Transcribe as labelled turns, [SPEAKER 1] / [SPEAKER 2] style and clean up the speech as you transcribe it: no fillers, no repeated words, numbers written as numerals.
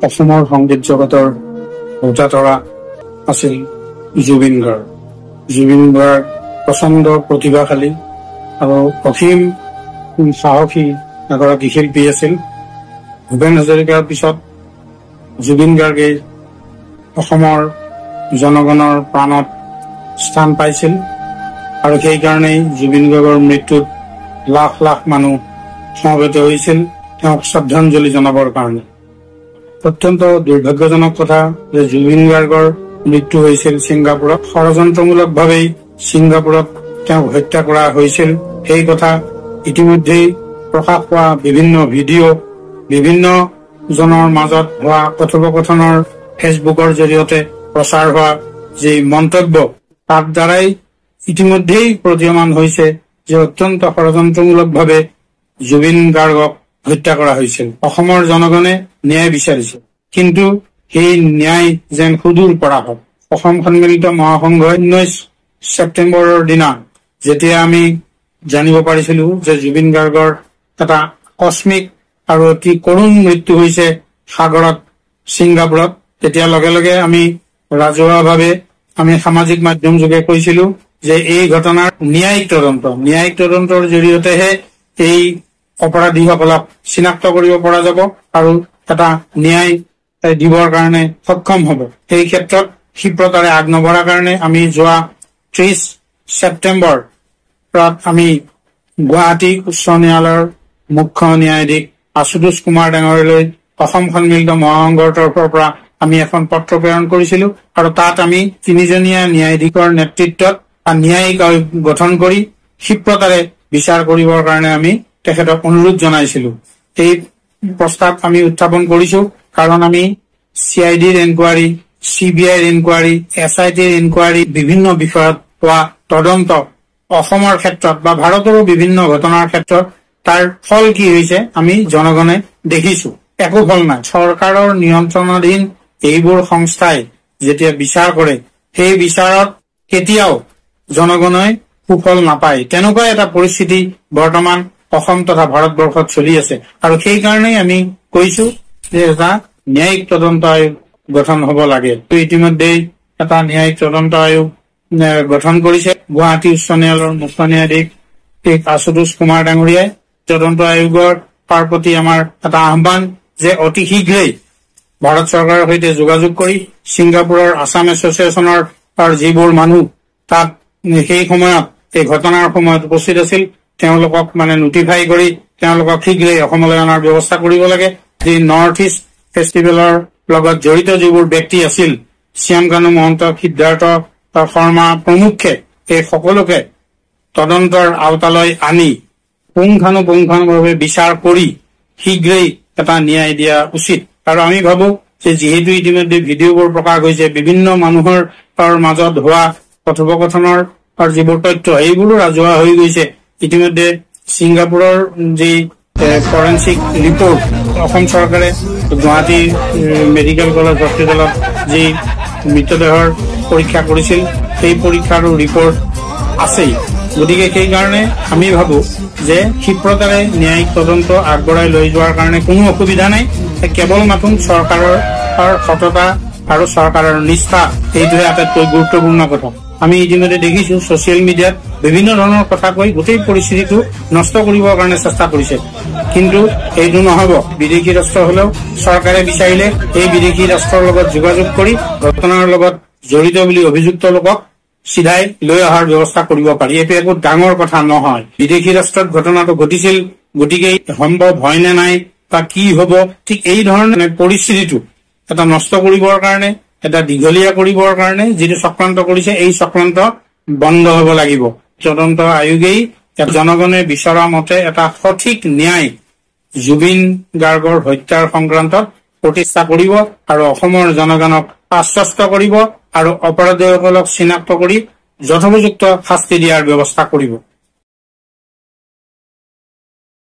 [SPEAKER 1] অসমৰ সংগীত জগতৰ ভোটাতৰা আছিল জুবিন গাৰ্গ। জুবিন গাৰ্গ প্ৰচণ্ড প্ৰতিভাশালী আৰু অসীম সাহসী এগৰাকী শিল্পী আছিল। ভূপেন হাজৰিকাৰ পিছত জুবিন গাৰ্গে অসমৰ জনগণৰ প্ৰাণত স্থান পাইছিল আৰু সেইকাৰণেই জুবিন গাৰ্গৰ মৃত্যুত লাখ লাখ মানুহ সমবেত হৈছিল তেওঁক শ্ৰদ্ধাঞ্জলি জনাবৰ কাৰণে। অত্যন্ত দুৰ্ভাগ্যজনক কথা যে জুবিন গাৰ্গৰ মৃত্যু হৈছিল ছিংগাপুৰত। ষড়যন্ত্ৰমূলকভাৱেই ছিংগাপুৰত তেওঁক হত্যা কৰা হৈছিল। সেই কথা ইতিমধ্যেই প্ৰকাশ পোৱা বিভিন্ন ভিডিঅ' বিভিন্ন জনৰ মাজত হোৱা কথোপকথনৰ ফেচবুকৰ জৰিয়তে প্ৰচাৰ হোৱা যি মন্তব্য তাৰ দ্বাৰাই ইতিমধ্যেই প্ৰতীয়মান হৈছে যে অত্যন্ত ষড়যন্ত্ৰমূলকভাৱে জুবিন গাৰ্গক হত্যা কৰা হৈছিল। অসমৰ জনগণে ন্যায় বিচাৰিছিল, কিন্তু সেই ন্যায় যেন সুদূৰ পৰা হল। অসম সন্মিলিত মহাসংঘই 19 ছেপ্টেম্বৰৰ দিনা যেতিয়া আমি জানিব পাৰিছিলো যে জুবিন গাৰ্গৰ এটা আকস্মিক আৰু অতি কৰুণ মৃত্যু হৈছে সাগৰত ছিংগাপুৰত, তেতিয়া লগে লগে আমি ৰাজহুৱাভাৱে আমি সামাজিক মাধ্যম যোগে কৈছিলো যে এই ঘটনাৰ ন্যায়িক তদন্তৰ জৰিয়তেহে এই অপৰাধীসকলক চিনাক্ত কৰিব পৰা যাব আৰু এটা ন্যায় দিবৰ কাৰণে সক্ষম হব। সেই ক্ষেত্ৰত ক্ষিপ্ৰতাৰে আগ নবঢ়াৰ কাৰণে আমি যোৱা 30 ছেপ্টেম্বৰ আমি গুৱাহাটী উচ্চ ন্যায়ালয়ৰ মুখ্য ন্যায়াধীশ আশুতোষ কুমাৰ ডাঙৰীয়ালৈ অসম সন্মিলিত মহাসংঘৰ তৰফৰ পৰা আমি এখন পত্ৰ প্ৰেৰণ কৰিছিলো আৰু তাত আমি 3জনীয়া ন্যায়াধীশৰ নেতৃত্বত ন্যায়িক আয়োগ গঠন কৰি ক্ষিপ্ৰতাৰে বিচাৰ কৰিবৰ কাৰণে আমি তেখেতক অনুৰোধ জনাইছিলো। এই প্ৰস্তাৱ আমি উত্থাপন কৰিছো কাৰণ আমি CIDৰ ইনকুৱাৰী, CBIৰ ইনকুৱাৰী, SITৰ ইনকুৱাৰী, বিভিন্ন বিষয়ত হোৱা তদন্ত অসমৰ ক্ষেত্ৰত বা ভাৰতৰো বিভিন্ন ঘটনাৰ ক্ষেত্ৰত তাৰ ফল কি হৈছে আমি জনগণে দেখিছো। একো ফল নাই। চৰকাৰৰ নিয়ন্ত্ৰণাধীন এইবোৰ সংস্থাই যেতিয়া বিচাৰ কৰে সেই বিচাৰত কেতিয়াও জনগণে সুফল নাপায়। তেনেকুৱা এটা পৰিস্থিতি বৰ্তমান অসম তথা ভাৰতবৰ্ষত চলি আছে আৰু সেইকাৰণেই আমি কৈছো যে এটা ন্যায়িক তদন্ত আয়োগ গঠন হব লাগে। ইতিমধ্যেই এটা ন্যায়িক তদন্ত আয়োগ গঠন কৰিছে গুৱাহাটী উচ্চ ন্যায়ালয়ৰ মুখ্য ন্যায়াধীশ আশুতোষ কুমাৰ ডাঙৰীয়াই। তদন্ত আয়োগৰ তাৰ প্ৰতি আমাৰ এটা আহ্বান যে অতি শীঘ্ৰেই ভাৰত চৰকাৰৰ সৈতে যোগাযোগ কৰি ছিংগাপুৰৰ আছাম এছচিয়েশ্যনৰ যিবোৰ মানুহ তাত সেই সময়ত এই ঘটনাৰ সময়ত উপস্থিত আছিল তেওঁলোকক নটিফাই কৰি তেওঁলোকক শীঘ্ৰেই অসমলৈ অনাৰ ব্যৱস্থা কৰিব লাগে। যি নৰ্থ ইষ্ট ফেষ্টিভেলৰ লগত জড়িত যিবোৰ ব্যক্তি আছিল শ্যাম কানু মহন্ত, সিদ্ধাৰ্থ শৰ্মা প্ৰমুখ্যে এই সকলোকে তদন্তৰ আওতালৈ আনি পুংখানুপুংখভাৱে বিচাৰ কৰি শীঘ্ৰেই এটা ন্যায় দিয়া উচিত। আৰু আমি ভাবো যে যিহেতু ইতিমধ্যে ভিডিঅ'বোৰ প্ৰকাশ হৈছে বিভিন্ন মানুহৰ মাজত হোৱা কথোপকথনৰ যিবোৰ তথ্য এইবোৰো ৰাজহুৱা হৈ গৈছে। ইতিমধ্যে ছিংগাপুৰৰ যি ফৰেনচিক ৰিপৰ্ট অসম চৰকাৰে গুৱাহাটী মেডিকেল কলেজ হস্পিটেলত যি মৃতদেহৰ পৰীক্ষা কৰিছিল সেই পৰীক্ষাৰো ৰিপৰ্ট আছেই। গতিকে সেইকাৰণে আমি ভাবো যে ক্ষিপ্ৰতাৰে ন্যায়িক তদন্ত আগবঢ়াই লৈ যোৱাৰ কাৰণে কোনো অসুবিধা নাই। কেৱল মাথোন চৰকাৰৰ সততা আৰু চৰকাৰৰ নিষ্ঠা এইটোহে আটাইতকৈ গুৰুত্বপূৰ্ণ কথা। আমি ইতিমধ্যে দেখিছো ছচিয়েল মিডিয়াত বিভিন্ন ধৰণৰ কথা কৈ গোটেই পৰিস্থিতিটো নষ্ট কৰিবৰ কাৰণে চেষ্টা কৰিছে, কিন্তু এইটো নহব। বিদেশী ৰাষ্ট্ৰ হলেও চৰকাৰে বিচাৰিলে এই বিদেশী ৰাষ্ট্ৰৰ লগত যোগাযোগ কৰি ঘটনাৰ লগত জড়িত বুলি অভিযুক্ত লোকক চিধাই লৈ অহাৰ ব্যৱস্থা কৰিব পাৰি। এইটো একো ডাঙৰ কথা নহয়। বিদেশী ৰাষ্ট্ৰত ঘটনাটো ঘটিছিল, গতিকে সম্ভৱ হয় নে নাই বা কি হব, ঠিক এই ধৰণে পৰিস্থিতিটো এটা নষ্ট কৰিবৰ কাৰণে, এটা দীঘলীয়া কৰিবৰ কাৰণে যিটো চক্ৰান্ত কৰিছে এই চক্ৰান্ত বন্ধ হব লাগিব। তদন্ত আয়োগেই জনগণে বিচৰা মতে এটা সঠিক ন্যায় জুবিন গাৰ্গৰ হত্যাৰ সংক্ৰান্তত প্ৰতিষ্ঠা কৰিব আৰু অসমৰ জনগণক আশ্বস্ত কৰিব আৰু অপৰাধীসকলক চিনাক্ত কৰি যথোপযুক্ত শাস্তি দিয়াৰ ব্যৱস্থা কৰিব।